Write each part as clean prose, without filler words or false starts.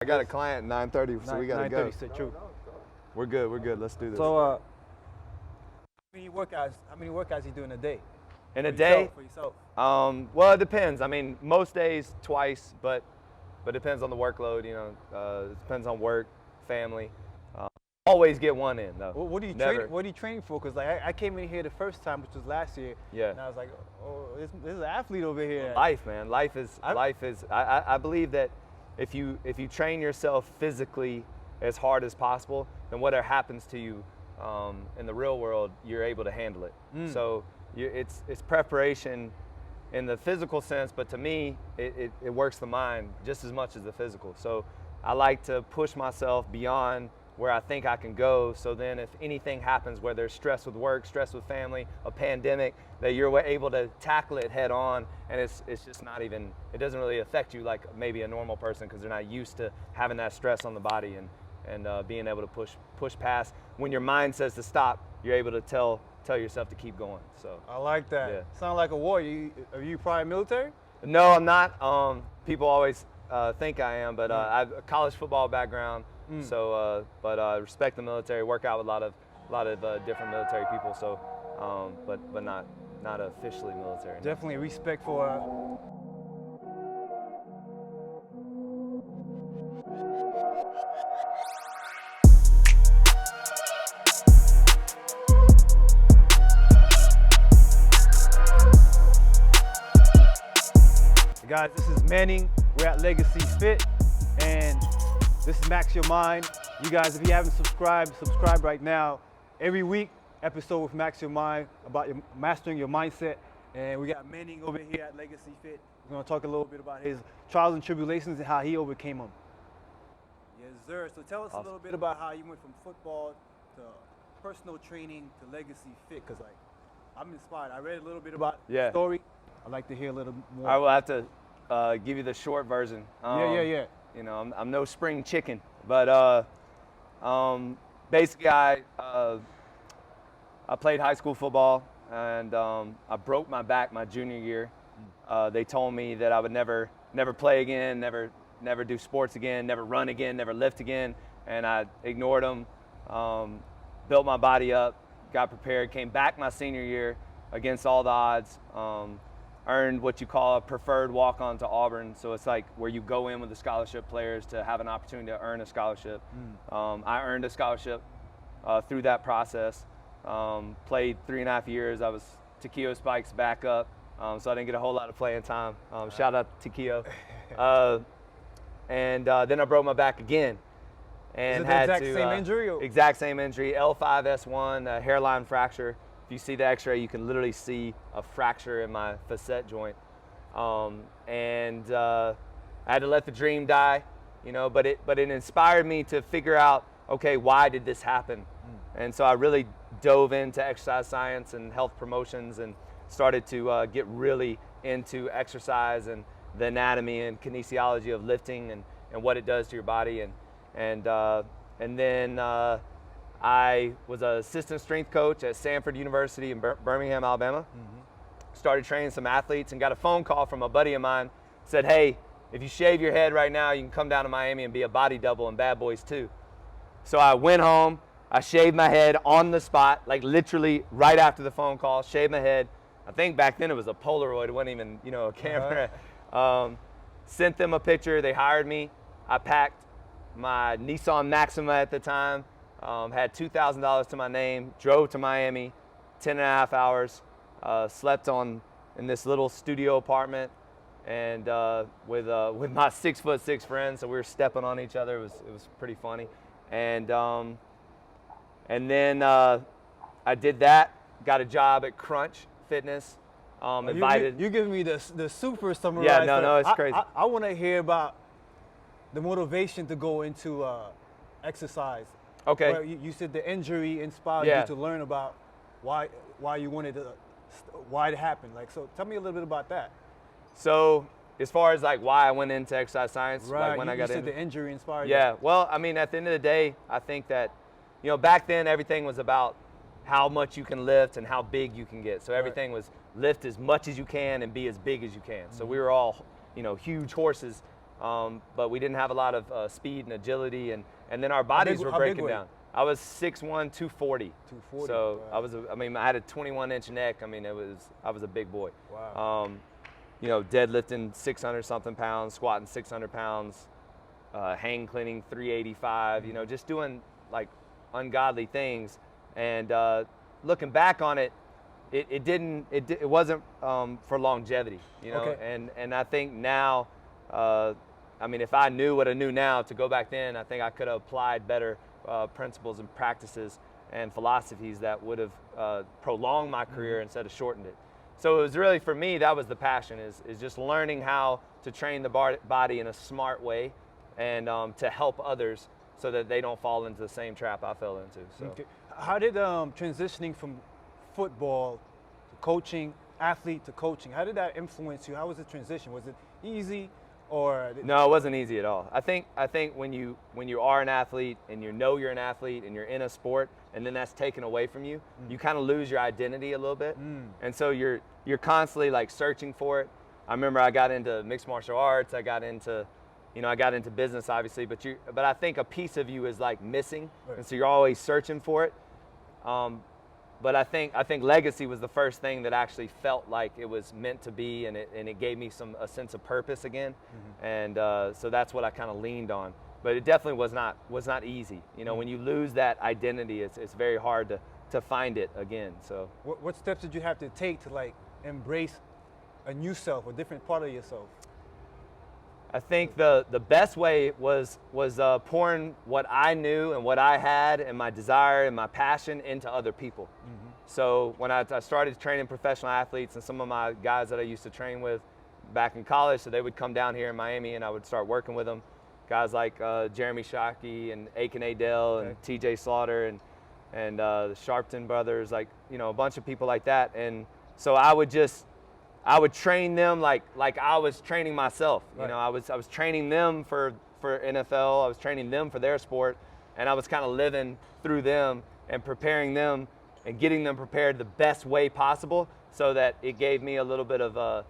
I got a client at 9:30, so we gotta go. 9:30, said true. We're good. Let's do this. So, how many workouts you do in a day? In a day? For yourself. Well, it depends. I mean, most days twice, but it depends on the workload. You know, it depends on work, family. Always get one in though. What are you Never. training? What are you training for? Because like I came in here the first time, which was last year. Yeah. And I was like, oh, this is an athlete over here. Life, man. Life is. I believe that if you train yourself physically as hard as possible, then whatever happens to you in the real world, you're able to handle it. So it's preparation in the physical sense, but to me, it works the mind just as much as the physical. So I like to push myself beyond where I think I can go, so then if anything happens, where there's stress with work, stress with family, a pandemic, that you're able to tackle it head on, and it's just not even, it doesn't really affect you like maybe a normal person, because they're not used to having that stress on the body and being able to push past. When your mind says to stop, you're able to tell yourself to keep going. So I like that. Yeah. Sound like a warrior. Are you prior military? No, I'm not. People always think I am, but I have a college football background. So, but I respect the military. Work out with a lot of different military people. So, but not officially military. No. Definitely respect for. Guys, this is Manning. We're at Legacy Fit, and this is Max Your Mind. You guys, if you haven't subscribed, subscribe right now. Every week, episode with Max Your Mind about mastering your mindset. And we got Manning over here at Legacy Fit. We're going to talk a little bit about his trials and tribulations and how he overcame them. Yes, sir. So tell us a little bit about how you went from football to personal training to Legacy Fit, because like I'm inspired. I read a little bit about the story. I'd like to hear a little more. I will have to give you the short version. Yeah. You know, I'm no spring chicken, but basically I played high school football, and I broke my back my junior year. They told me that I would never play again, never do sports again, never run again, never lift again, and I ignored them. Built my body up, got prepared, came back my senior year against all the odds. Earned what you call a preferred walk-on to Auburn. So it's like where you go in with the scholarship players to have an opportunity to earn a scholarship. I earned a scholarship through that process. Played 3.5 years. I was Takeo Spike's backup, so I didn't get a whole lot of playing time. Shout out to Takeo. And then I broke my back again. And Is it the exact same injury? Or? Exact same injury, L5-S1, a hairline fracture. If you see the x-ray, you can literally see a fracture in my facet joint. And I had to let the dream die, you know, but it inspired me to figure out, okay, why did this happen? And so I really dove into exercise science and health promotions and started to get really into exercise and the anatomy and kinesiology of lifting and what it does to your body. And then I was an assistant strength coach at Samford University in Birmingham, Alabama. Started training some athletes and got a phone call from a buddy of mine. Said, hey, if you shave your head right now, you can come down to Miami and be a body double in Bad Boys 2. So I went home, I shaved my head on the spot, like literally right after the phone call, shaved my head. I think back then it was a Polaroid, it wasn't even, you know, a camera. Sent them a picture, they hired me. I packed my Nissan Maxima at the time. Had $2,000 to my name, drove to Miami, 10.5 hours, slept in this little studio apartment, and with my 6'6" friends, so we were stepping on each other. It was pretty funny, and then I did that. Got a job at Crunch Fitness. Invited. You giving me the super summary. Yeah, no, it's crazy. I want to hear about the motivation to go into exercise. Okay. Well, you said the injury inspired you to learn about why you wanted to, why it happened. Like, so tell me a little bit about that. So as far as like why I went into exercise science, right? Like when I got you said into the injury inspired. Yeah. You. Well, I mean, at the end of the day, I think that, you know, back then everything was about how much you can lift and how big you can get. So everything was lift as much as you can and be as big as you can. So we were all, you know, huge horses but we didn't have a lot of speed and agility, and then our bodies were how big breaking were you? down. I was 6'1", 240. 240. So Wow. I had a 21-inch neck. I mean, I was a big boy. Wow. Deadlifting 600 something pounds, squatting 600 pounds, hang cleaning 385. Just doing like ungodly things. And looking back on it, it wasn't for longevity. Okay. And I think now, if I knew what I knew now to go back then, I think I could have applied better principles and practices and philosophies that would have prolonged my career instead of shortened it. So it was really, for me, that was the passion, is just learning how to train the body in a smart way and to help others so that they don't fall into the same trap I fell into. So. Okay. How did transitioning from football to coaching, athlete to coaching, how did that influence you? How was the transition? Was it easy? Or No, it wasn't easy at all. I think when you are an athlete and you're an athlete and you're in a sport and then that's taken away from you, you kind of lose your identity a little bit. And so you're constantly like searching for it. I remember I got into mixed martial arts. I got into business, obviously, but I think a piece of you is like missing, Right. and so you're always searching for it. But I think legacy was the first thing that actually felt like it was meant to be, and it gave me a sense of purpose again, and so that's what I kind of leaned on. But it definitely was not easy. When you lose that identity, it's very hard to find it again. So what steps did you have to take to like embrace a new self, a different part of yourself? I think the best way was pouring what I knew and what I had and my desire and my passion into other people. So when I started training professional athletes, and some of my guys that I used to train with back in college, so they would come down here in Miami and I would start working with them. Guys like Jeremy Shockey and Aiken Adele and TJ Slaughter and the Sharpton brothers, like, a bunch of people like that. And so I would train them like I was training myself. Right. I was training them for NFL. I was training them for their sport, and I was kind of living through them and preparing them and getting them prepared the best way possible, so that it gave me a little bit of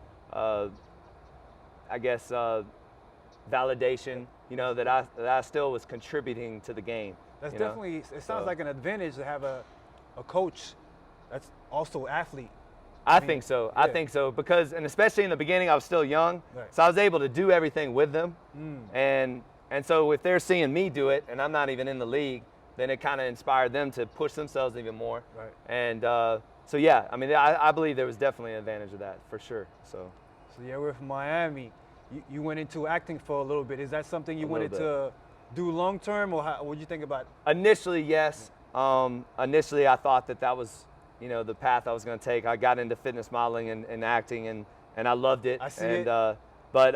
validation. That I still was contributing to the game. That's definitely. It sounds like an advantage to have a coach that's also athlete. I think so. yeah. I think so, because, and especially in the beginning, I was still young, Right. so I was able to do everything with them. And so if they're seeing me do it, and I'm not even in the league, then it kind of inspired them to push themselves even more. Right. And so yeah, I believe there was definitely an advantage of that, for sure. So Yeah, we're from Miami. You went into acting for a little bit. Is that something you A little wanted to do long term, or what did you think about? initially, yes. Initially, I thought that was, the path I was going to take. I got into fitness modeling and acting, and I loved it. I see and, it. But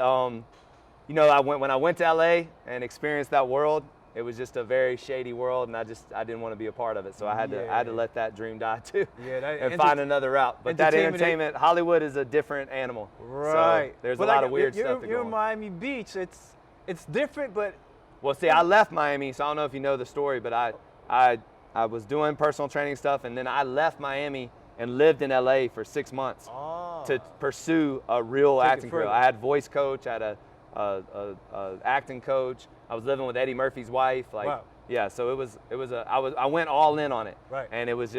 when I went to LA and experienced that world, it was just a very shady world, and I didn't want to be a part of it. So I had to let that dream die too, Yeah, that and find another route. But that entertainment, Hollywood is a different animal. Right. So there's But a lot like, of weird you're, stuff that You're go in on. Miami Beach. It's different, but Well, see, I left Miami, so I don't know if you know the story, but I was doing personal training stuff, and then I left Miami and lived in LA for 6 months to pursue a real Take it acting career. further. I had voice coach, I had a acting coach. I was living with Eddie Murphy's wife. Wow. Yeah, so I went all in on it. Right. And it was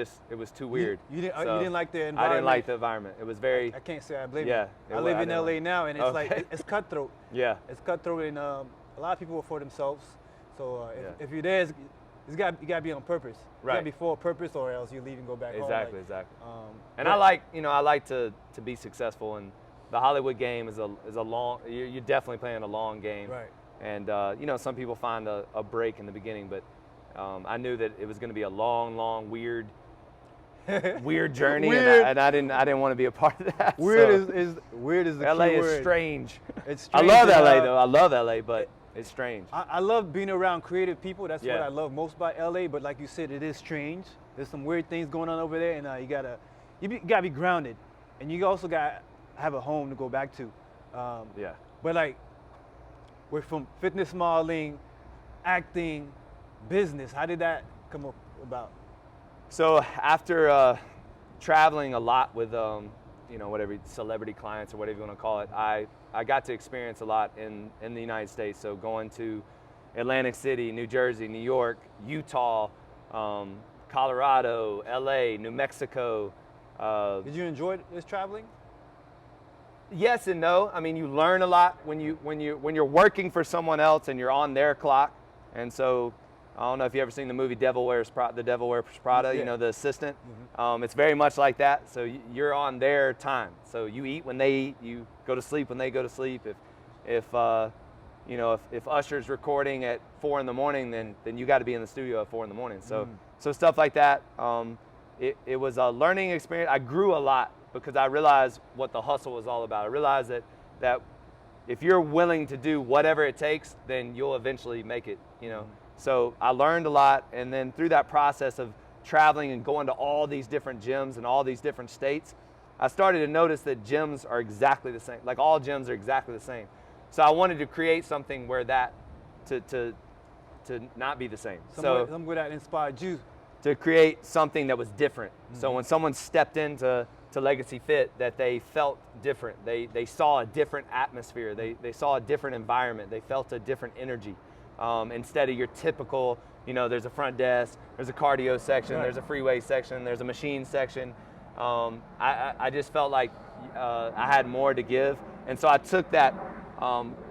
too weird. You didn't So like the I environment. didn't like the environment. It was very, I can't say I blame Yeah, you. it I wa- live I in didn't LA like- now, and it's Okay. like it's cutthroat. yeah. It's cutthroat, and a lot of people are for themselves. So Yeah. if you're there, you gotta be on purpose. You Right. gotta be for a purpose, or else you leave and go back home. Exactly, Like, exactly. And but- I like to be successful, and the Hollywood game is a long. You're definitely playing a long game. Right. And some people find a break in the beginning, but I knew that it was going to be a long, weird journey, Weird. and I didn't want to be a part of that. Weird so is weird is the LA key is word. strange. It's I strange love and, LA though. I love LA, but it's strange. I love being around creative people. That's what Yeah. I love most about LA. But like you said, it is strange. There's some weird things going on over there, and you gotta be grounded, and you also gotta have a home to go back to. Yeah. But like, we're from fitness modeling, acting, business. How did that come about? So after traveling a lot with whatever celebrity clients or whatever you want to call it, I got to experience a lot in the United States. So going to Atlantic City, New Jersey, New York, Utah, Colorado, LA, New Mexico. Did you enjoy this traveling? Yes and no. I mean, you learn a lot when you're working for someone else and you're on their clock. And so, I don't know if you ever seen the movie The Devil Wears Prada. Yeah. The assistant. It's very much like that. So you're on their time. So you eat when they eat. You go to sleep when they go to sleep. If Usher's recording at 4 in the morning, then you got to be in the studio at 4 in the morning. So stuff like that. It was a learning experience. I grew a lot because I realized what the hustle was all about. I realized that if you're willing to do whatever it takes, then you'll eventually make it. So I learned a lot, and then through that process of traveling and going to all these different gyms in all these different states, I started to notice that gyms are exactly the same. Like all gyms are exactly the same. So I wanted to create something where that to not be the same. Somewhere that inspired you. To create something that was different. So when someone stepped into Legacy Fit, that they felt different. They saw a different atmosphere. They saw a different environment. They felt a different energy. Instead of your typical, there's a front desk, there's a cardio section, there's a freeway section, there's a machine section. I just felt like I had more to give. And so I took that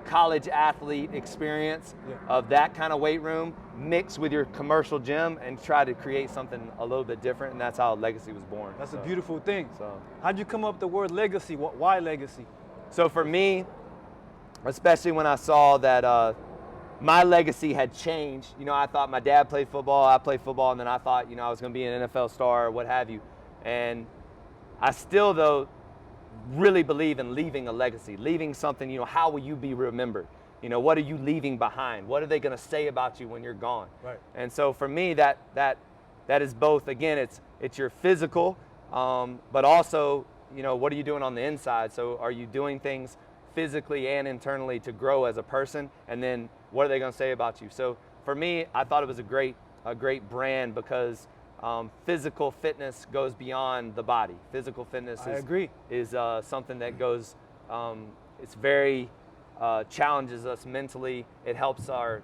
college athlete experience of that kind of weight room mixed with your commercial gym and tried to create something a little bit different, and that's how Legacy was born. That's a beautiful thing. So how'd you come up with the word legacy? Why legacy? So for me, especially when I saw that my legacy had changed, I thought my dad played football, I played football, and then I thought, I was going to be an NFL star or what have you. And I still, though, really believe in leaving a legacy, leaving something, how will you be remembered? What are you leaving behind? What are they going to say about you when you're gone? Right. And so for me, that is both, again, it's your physical, but also, what are you doing on the inside? So are you doing things physically and internally to grow as a person? And then what are they going to say about you? So for me, I thought it was a great brand because physical fitness goes beyond the body. Physical fitness is something that goes, it's very, challenges us mentally. It helps our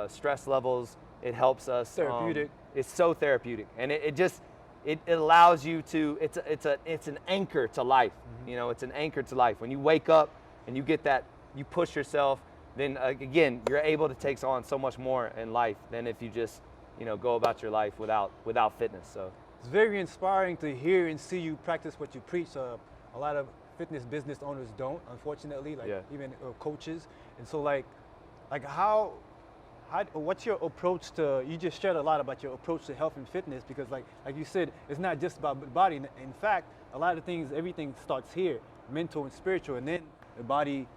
stress levels. It helps us. Therapeutic. It's so therapeutic, and it allows you to. It's an anchor to life. It's an anchor to life. When you wake up and you get that, you push yourself. Then again, you're able to take on so much more in life than if you just go about your life without fitness. So it's very inspiring to hear and see you practice what you preach. A lot of fitness business owners don't, unfortunately, even coaches. And so how what's your approach to, you just shared a lot about your approach to health and fitness, because like you said, it's not just about the body. In fact, a lot of things, everything starts here, mental and spiritual, and then the body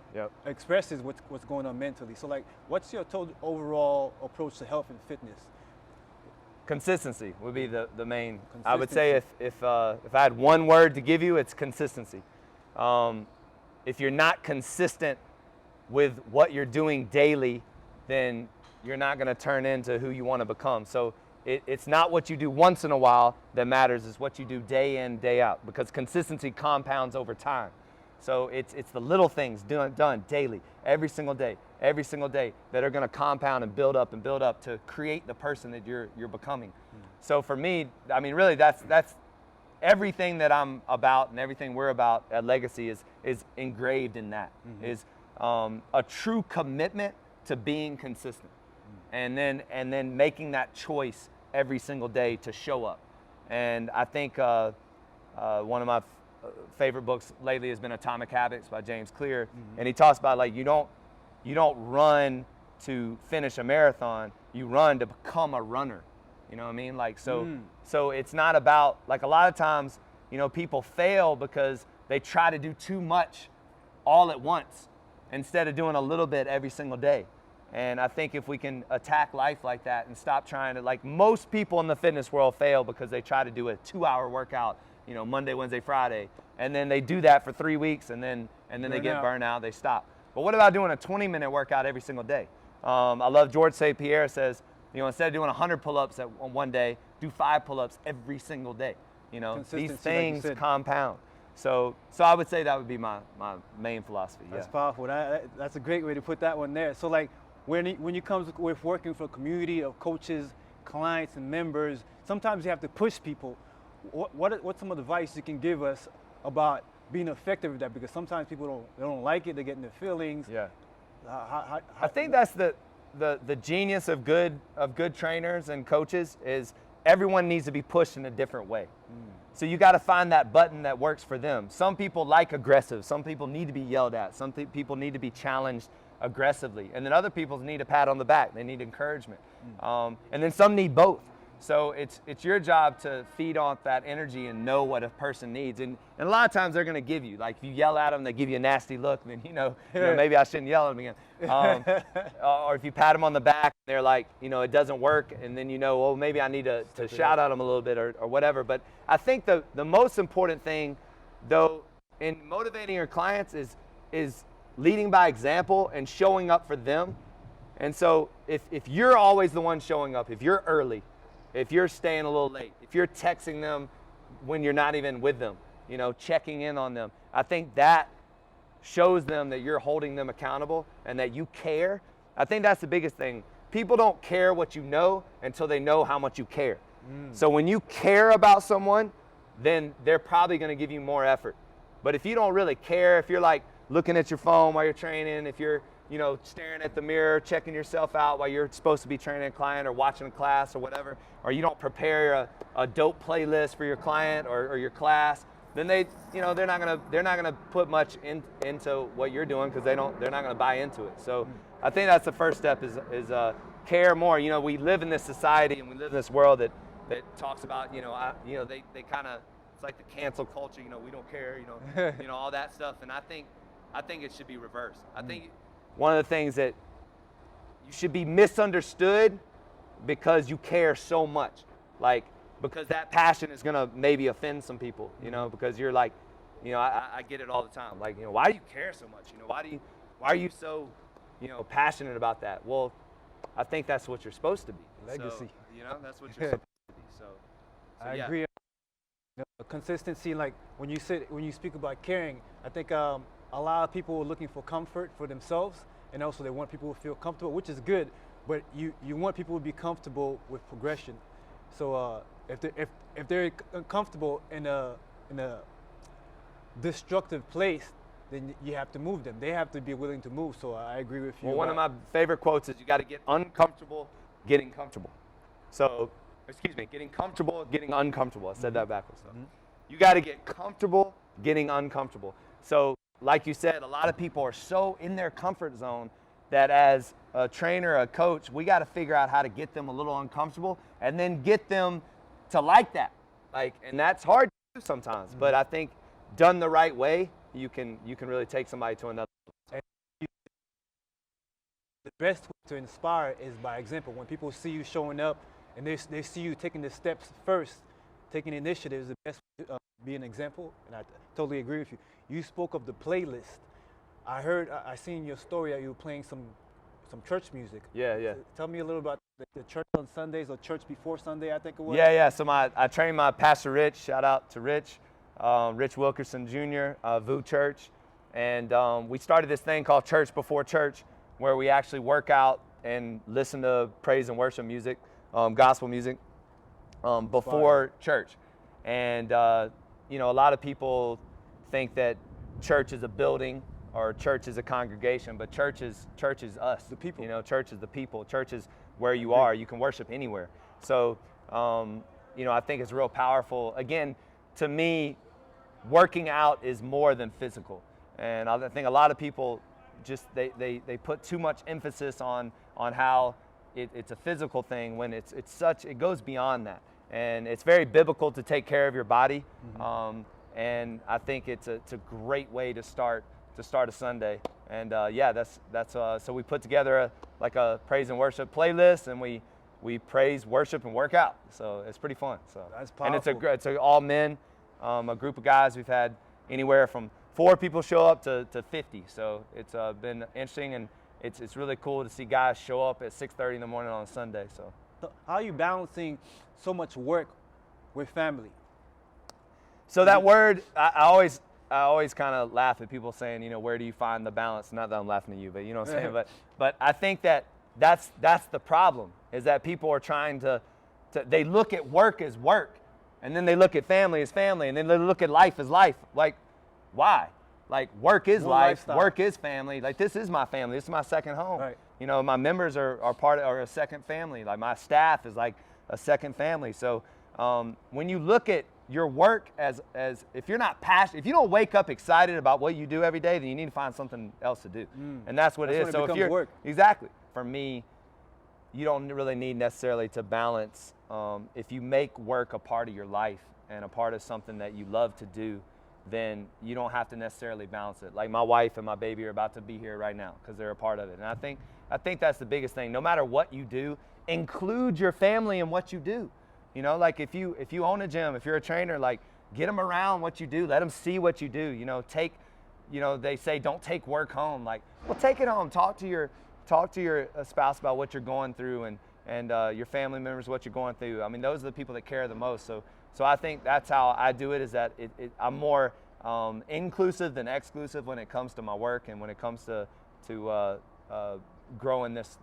expresses what's going on mentally. So what's your total overall approach to health and fitness? Consistency would be the main. I would say if I had one word to give you, it's consistency. If you're not consistent with what you're doing daily, then you're not going to turn into who you want to become. So it's not what you do once in a while that matters, it's what you do day in, day out, because consistency compounds over time. So it's the little things done daily, every single day that are going to compound and build up to create the person that you're becoming. So for me, I mean, really, that's everything that I'm about and everything we're about at Legacy is engraved in that. Is a true commitment to being consistent, and then making that choice every single day to show up. And I think one of my favorite books lately has been Atomic Habits by James Clear, and he talks about you don't run to finish a marathon, you run to become a runner. You know what I mean? So it's not about, a lot of times, people fail because they try to do too much all at once instead of doing a little bit every single day. And I think if we can attack life like that and stop trying to, most people in the fitness world fail because they try to do a 2-hour workout, Monday, Wednesday, Friday, and then they do that for 3 weeks and then they get burned out, they stop. But what about doing a 20-minute workout every single day? I love George St. Pierre says, instead of doing 100 pull-ups on one day, do 5 pull-ups every single day. You know, these Consistency, like you things said. compound. So I would say that would be my main philosophy. That's Yeah. powerful. That's a great way to put that one there. So like when you comes with working for a community of coaches, clients, and members, sometimes you have to push people. What's some of the advice you can give us about being effective with that? Because sometimes people don't like it. They get in their feelings. Yeah. How, I think that's the genius of good trainers and coaches is everyone needs to be pushed in a different way. So you got to find that button that works for them. Some people like aggressive. Some people need to be yelled at. Some people need to be challenged aggressively. And then other people need a pat on the back. They need encouragement. And then some need both. So it's your job to feed off that energy and know what a person needs. And a lot of times they're going to give you, like if you yell at them, they give you a nasty look, then you know maybe I shouldn't yell at them again. Or if you pat them on the back, they're like, it doesn't work, and then well, maybe I need to shout at them a little bit or whatever. But I think the most important thing, though, in motivating your clients is leading by example and showing up for them. And so if you're always the one showing up, if you're early, if you're staying a little late, if you're texting them when you're not even with them, checking in on them, I think that shows them that you're holding them accountable and that you care. I think that's the biggest thing. People don't care what you know until they know how much you care. So when you care about someone, then they're probably going to give you more effort. But if you don't really care, if you're like looking at your phone while you're training, if you're staring at the mirror, checking yourself out while you're supposed to be training a client or watching a class or whatever, or you don't prepare a dope playlist for your client or your class, then they're not gonna put much into what you're doing because they're not gonna buy into it. So I think that's the first step is care more. We live in this society and we live in this world that talks about they kind of, it's like the cancel culture. We don't care. All that stuff. And I think it should be reversed. I think one of the things that you should be misunderstood because you care so much, because that passion is gonna maybe offend some people, because you're like, I get it all the time, why do you care so much? Why are you so, passionate about that? Well, I think that's what you're supposed to be. Legacy. So, that's what you're supposed to be. So I yeah. agree. Consistency, like when you speak about caring, I think a lot of people are looking for comfort for themselves, and also they want people to feel comfortable, which is good. But you want people to be comfortable with progression. So if they're uncomfortable in a destructive place, then you have to move them. They have to be willing to move. So I agree with you. Well, one of my favorite quotes is you got to get uncomfortable getting comfortable. So, getting comfortable getting uncomfortable. I said that backwards. So. You got to get comfortable getting uncomfortable. So, like you said, a lot of people are so in their comfort zone that as a trainer, a coach, we got to figure out how to get them a little uncomfortable and then get them to like that. And that's hard to do sometimes, but I think done the right way, you can really take somebody to another level. The best way to inspire is by example. When people see you showing up and they see you taking the steps first, taking initiative is the best way to be an example, and I totally agree with you. You spoke of the playlist. I seen your story that you were playing some church music. Yeah. Tell me a little about the church on Sundays or church before Sunday, I think it was. Yeah. So I trained my pastor Rich. Shout out to Rich, Rich Wilkerson Jr. VU Church, and we started this thing called Church Before Church, where we actually work out and listen to praise and worship music, gospel music, before church. And a lot of people think that church is a building or church is a congregation, but church is us. The people. Church is the people. Church is where you are. You can worship anywhere. So, I think it's real powerful. Again, to me, working out is more than physical. And I think a lot of people just, they put too much emphasis on how it's a physical thing when it goes beyond that. And it's very biblical to take care of your body. And I think it's a great way to start a Sunday. And so we put together a praise and worship playlist, and we praise, worship, and work out. So it's pretty fun. So that's powerful. And it's all men, a group of guys. We've had anywhere from 4 people show up to 50. So it's been interesting, and it's really cool to see guys show up at 6:30 in the morning on a Sunday. So how are you balancing so much work with family? So that word, I always kind of laugh at people saying, you know, where do you find the balance? Not that I'm laughing at you, but you know what I'm saying. But I think that's the problem, is that people are trying to they look at work as work, and then they look at family as family, and then they look at life as life. Like, why? Like, work is life, lifestyle. work is family. Like, this is my family. This is my second home. Right. You know, my members are a second family. Like, my staff is like a second family. So when you look at your work as if you're not passionate, if you don't wake up excited about what you do every day, then you need to find something else to do. And that's what it is. When it So if becomes you're work. exactly, for me, you don't really need necessarily to balance. If you make work a part of your life and a part of something that you love to do, then you don't have to necessarily balance it. Like, my wife and my baby are about to be here right now because they're a part of it. And I think that's the biggest thing. No matter what you do, include your family in what you do. You know, like, if you own a gym, if you're a trainer, like, get them around what you do. Let them see what you do. You know, they say don't take work home. Like, well, take it home. Talk to your spouse about what you're going through, and your family members, what you're going through. I mean, those are the people that care the most. So I think that's how I do it, is that I'm more inclusive than exclusive when it comes to my work and when it comes to growing this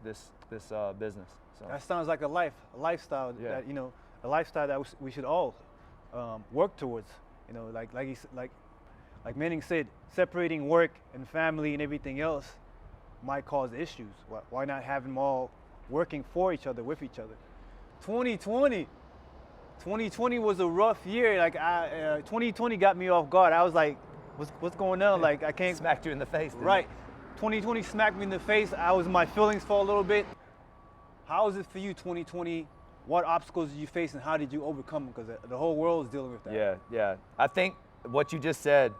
business. So That sounds like a lifestyle Yeah. that, you know, a lifestyle that we should all work towards. You know, like Manning said, separating work and family and everything else might cause issues. Why not have them all working for each other, with each other? 2020 was a rough year. Like, 2020 got me off guard. I was like, what's going on? Like, I can't. smacked you in the face. didn't Right. it? 2020 smacked me in the face. I was in my feelings for a little bit. How is it for you, 2020? What obstacles did you face, and how did you overcome them? Because the whole world is dealing with that. Yeah. I think what you just said,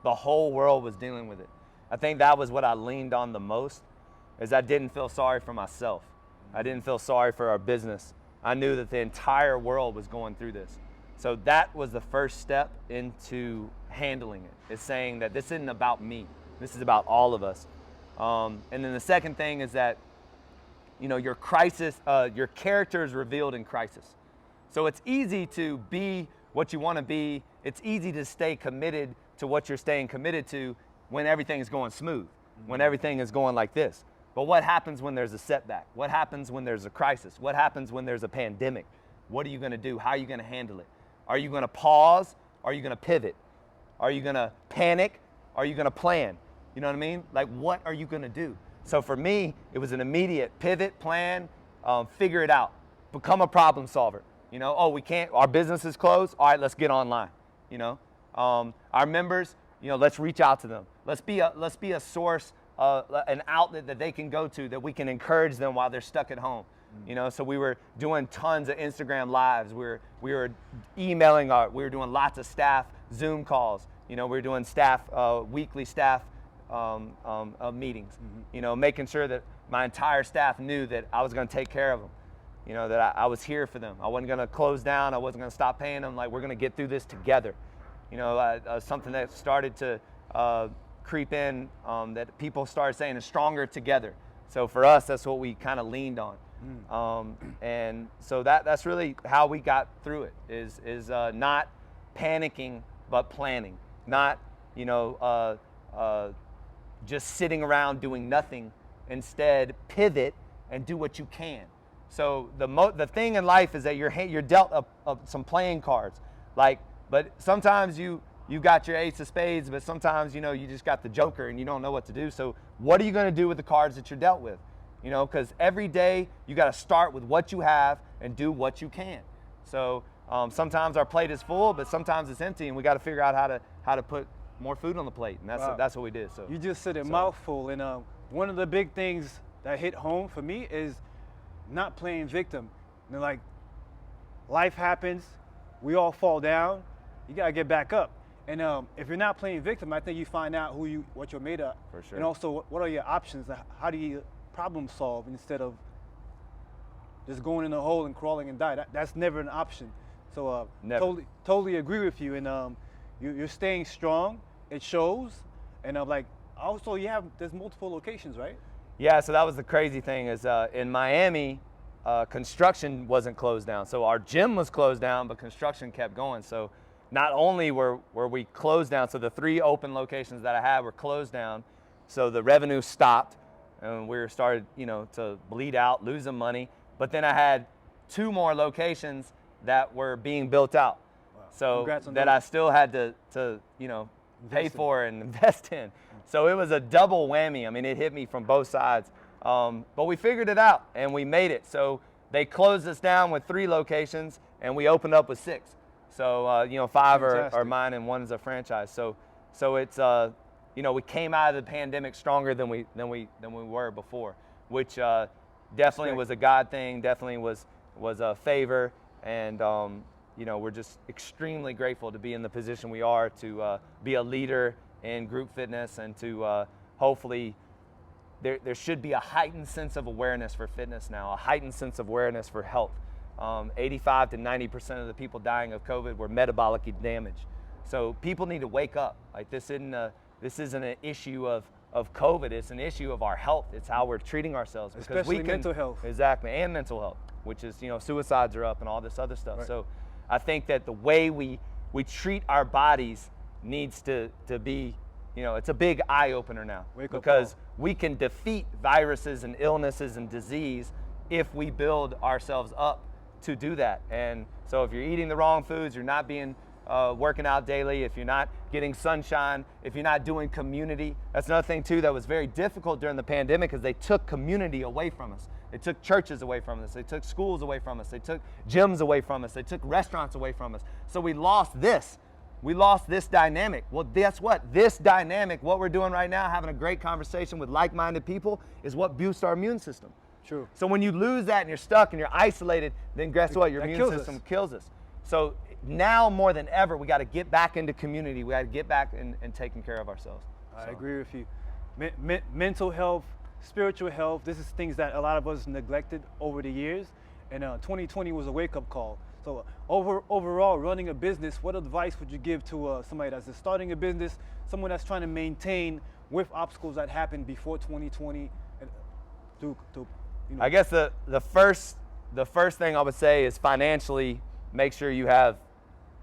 the whole world was dealing with it. I think that was what I leaned on the most, is I didn't feel sorry for myself. I didn't feel sorry for our business. I knew that the entire world was going through this. So that was the first step into handling it, is saying that this isn't about me. This is about all of us. And then the second thing is that, you know, your character is revealed in crisis. So it's easy to be what you want to be. It's easy to stay committed to what you're staying committed to when everything is going smooth, when everything is going like this. But what happens when there's a setback? What happens when there's a crisis? What happens when there's a pandemic? What are you going to do? How are you going to handle it? Are you going to pause? Are you going to pivot? Are you going to panic? Are you going to plan? You know what I mean? Like, what are you going to do? So for me, it was an immediate pivot, plan, figure it out, become a problem solver. You know, oh, we can't, our business is closed. All right, let's get online. You know, our members, you know, let's reach out to them. Let's be a source, an outlet that they can go to, that we can encourage them while they're stuck at home. You know, so we were doing tons of Instagram lives. We were emailing we were doing lots of staff Zoom calls. You know, we were doing weekly staff meetings. You know, making sure that my entire staff knew that I was going to take care of them. You know, that I was here for them. I wasn't going to close down. I wasn't going to stop paying them. Like, we're going to get through this together. You know, something that started to creep in, that people started saying is stronger together. So for us, that's what we kind of leaned on. And so that's really how we got through it, is not panicking, but planning. Not, you know, just sitting around doing nothing. Instead, pivot and do what you can. So the thing in life is that you're dealt some playing cards. Like, but sometimes you got your ace of spades, but sometimes, you know, you just got the joker and you don't know what to do. So what are you going to do with the cards that you're dealt with? You know, because every day you got to start with what you have and do what you can. So sometimes our plate is full, but sometimes it's empty, and we got to figure out how to put more food on the plate, and that's what we did. So you just said a mouthful, and one of the big things that hit home for me is not playing victim. You know, like, life happens, we all fall down, you gotta get back up. And if you're not playing victim, I think you find out what you're made of. For sure. And also, what are your options? How do you problem solve instead of just going in a hole and crawling and die? That's never an option. So Never. totally agree with you. And you're staying strong. It shows. And like, also there's multiple locations, right? Yeah, so that was the crazy thing, is in Miami, construction wasn't closed down. So our gym was closed down, but construction kept going. So not only were we closed down, so the 3 open locations that I had were closed down, so the revenue stopped, and we started, to bleed out, losing money. But then I had 2 more locations that were being built out, so that I still had to pay for and invest in. So it was a double whammy. I mean, it hit me from both sides. But we figured it out and we made it. So they closed us down with 3 locations and we opened up with 6. So 5 are mine and 1 is a franchise. So it's we came out of the pandemic stronger than we were before, which definitely was a God thing. Definitely was a favor, and we're just extremely grateful to be in the position we are, to be a leader in group fitness, and to hopefully there should be a heightened sense of awareness for fitness now, a heightened sense of awareness for health. 85 to 90% of the people dying of COVID were metabolically damaged. So people need to wake up. Like, this isn't an issue of COVID. It's an issue of our health. It's how we're treating ourselves. Because especially mental health. Exactly, and mental health, which is, suicides are up and all this other stuff. Right. So I think that the way we treat our bodies needs to be, it's a big eye opener now. Because we can defeat viruses and illnesses and disease if we build ourselves up to do that. And so if you're eating the wrong foods, you're not being working out daily, if you're not getting sunshine, if you're not doing community. That's another thing too that was very difficult during the pandemic, because they took community away from us. They took churches away from us. They took schools away from us. They took gyms away from us. They took restaurants away from us. So we lost this. We lost this dynamic. Well, guess what? This dynamic, what we're doing right now, having a great conversation with like-minded people, is what boosts our immune system. True. So when you lose that and you're stuck and you're isolated, then guess what? Your immune system kills us. So now more than ever, we got to get back into community. We got to get back and taking care of ourselves. I agree with you. Mental health, spiritual health, this is things that a lot of us neglected over the years. And 2020 was a wake-up call. So overall, running a business, what advice would you give to somebody that's just starting a business, someone that's trying to maintain with obstacles that happened before 2020? I guess the first thing I would say is financially, make sure you have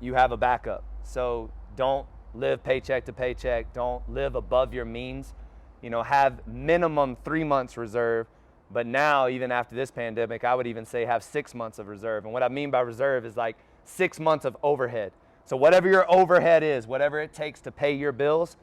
a backup. So don't live paycheck to paycheck. Don't live above your means. Have minimum 3 months reserve. But now, even after this pandemic, I would even say have 6 months of reserve. And what I mean by reserve is like 6 months of overhead. So whatever your overhead is, whatever it takes to pay your bills,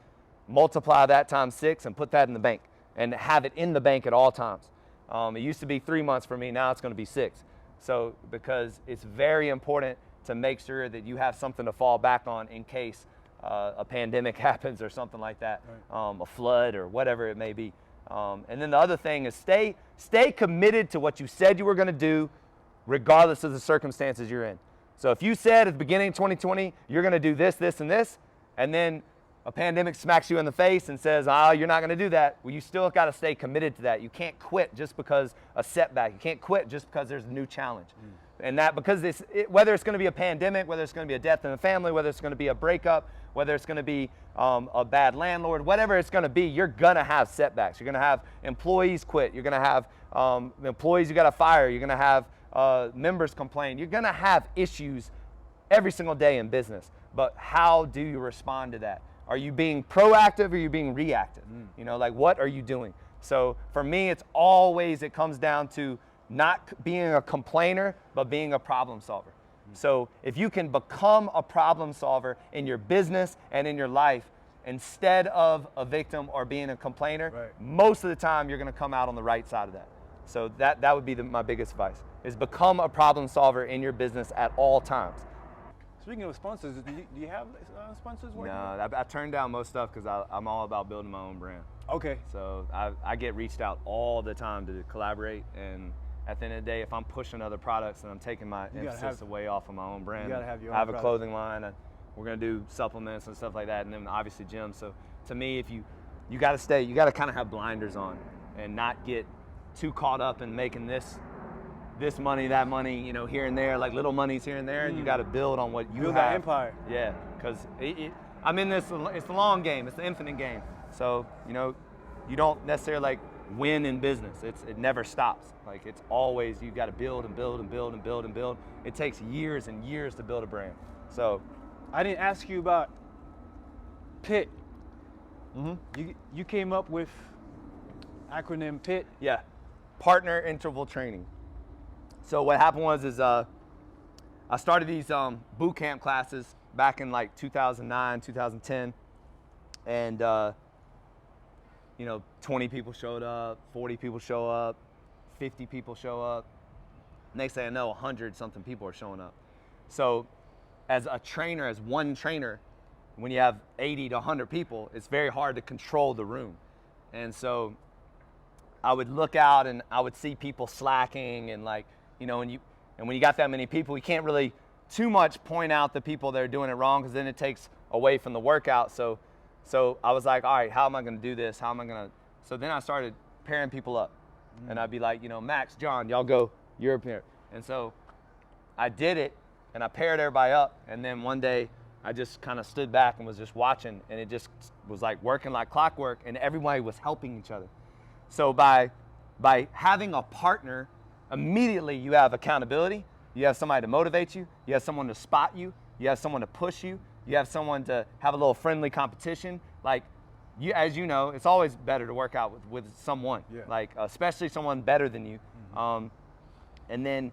multiply that times 6 and put that in the bank, and have it in the bank at all times. It used to be 3 months for me. Now it's going to be 6. So because it's very important to make sure that you have something to fall back on in case a pandemic happens or something like that, right. A flood or whatever it may be. And then the other thing is stay committed to what you said you were going to do, regardless of the circumstances you're in. So if you said at the beginning of 2020, you're going to do this, this, and this, and then a pandemic smacks you in the face and says, you're not going to do that, well, you still got to stay committed to that. You can't quit just because a setback. You can't quit just because there's a new challenge. And that, because whether it's going to be a pandemic, whether it's going to be a death in the family, whether it's going to be a breakup, whether it's going to be a bad landlord, whatever it's going to be, you're going to have setbacks. You're going to have employees quit. You're going to have employees you got to fire. You're going to have members complain. You're going to have issues every single day in business. But how do you respond to that? Are you being proactive or are you being reactive? What are you doing? So for me, it comes down to not being a complainer, but being a problem solver. So if you can become a problem solver in your business and in your life, instead of a victim or being a complainer, right. Most of the time you're going to come out on the right side of that. So that would be my biggest advice, is become a problem solver in your business at all times. Speaking of sponsors, do you have sponsors? No, I turned down most stuff because I'm all about building my own brand. Okay. So I get reached out all the time to collaborate, and at the end of the day, if I'm pushing other products and I'm taking my emphasis away off of my own brand, you gotta have your own product. A clothing line, we're gonna do supplements and stuff like that, and then obviously gyms. So to me, if you gotta kind of have blinders on and not get too caught up in making this money, that money, here and there, like little monies here and there. And you got to build on what you build have. That empire. Yeah, because I'm in this. It's the long game. It's the infinite game. So you don't necessarily win in business. It never stops. It's always, you got to build and build and build and build and build. It takes years and years to build a brand. So I didn't ask you about PIT. You came up with acronym PIT. Yeah, partner interval training. So what happened was I started these boot camp classes back in like 2009, 2010, and 20 people showed up, 40 people show up, 50 people show up. Next thing I know, 100 something people are showing up. So as a trainer, as one trainer, when you have 80 to 100 people, it's very hard to control the room. And so I would look out and I would see people slacking, and like, when you got that many people, you can't really too much point out the people that are doing it wrong, because then it takes away from the workout. So I was like, all right, how am I going to do this? So then I started pairing people up, and I'd be like, Max, John, y'all go, you're a pair. And so I did it, and I paired everybody up, and then one day I just kind of stood back and was just watching, and it just was like working like clockwork, and everybody was helping each other. So by having a partner, immediately you have accountability, you have somebody to motivate you, you have someone to spot you, you have someone to push you, you have someone to have a little friendly competition. Like, as you know, it's always better to work out with someone, like especially someone better than you. And then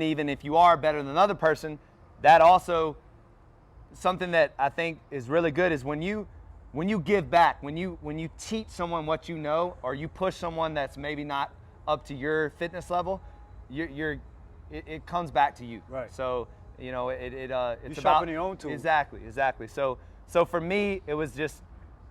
even if you are better than another person, that also, something that I think is really good is when you give back, when you teach someone what you know, or you push someone that's maybe not up to your fitness level, it comes back to you. Right. So it's sharpen your own tools. Exactly. So for me, it was just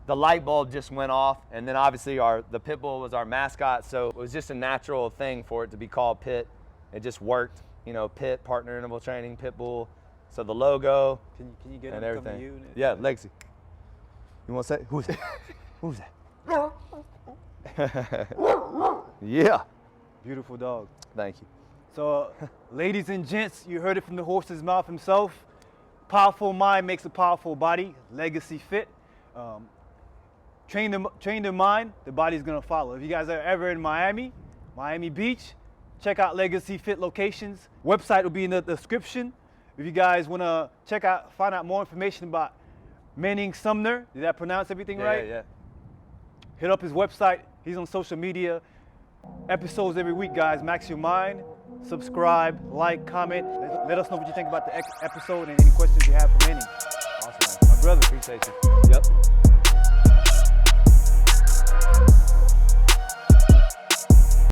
the light bulb just went off, and then obviously the pit bull was our mascot, so it was just a natural thing for it to be called PIT. It just worked. PIT, partner interval training, pit bull. So the logo. Can you get and him everything. to you? Yeah, Legacy. You want to say? Who's that? Who's that? Yeah. Beautiful dog. Thank you. So, ladies and gents, you heard it from the horse's mouth himself. Powerful mind makes a powerful body. Legacy Fit. Train the mind, the body's gonna follow. If you guys are ever in Miami Beach, check out Legacy Fit locations. Website will be in the description. If you guys wanna find out more information about Manning Sumner, did I pronounce everything right? Yeah. Hit up his website. He's on social media. Episodes every week, guys. Max Your Mind. Subscribe, like, comment. Let us know what you think about the episode and any questions you have for Manning. Awesome, man. My brother. Appreciate you. Yep.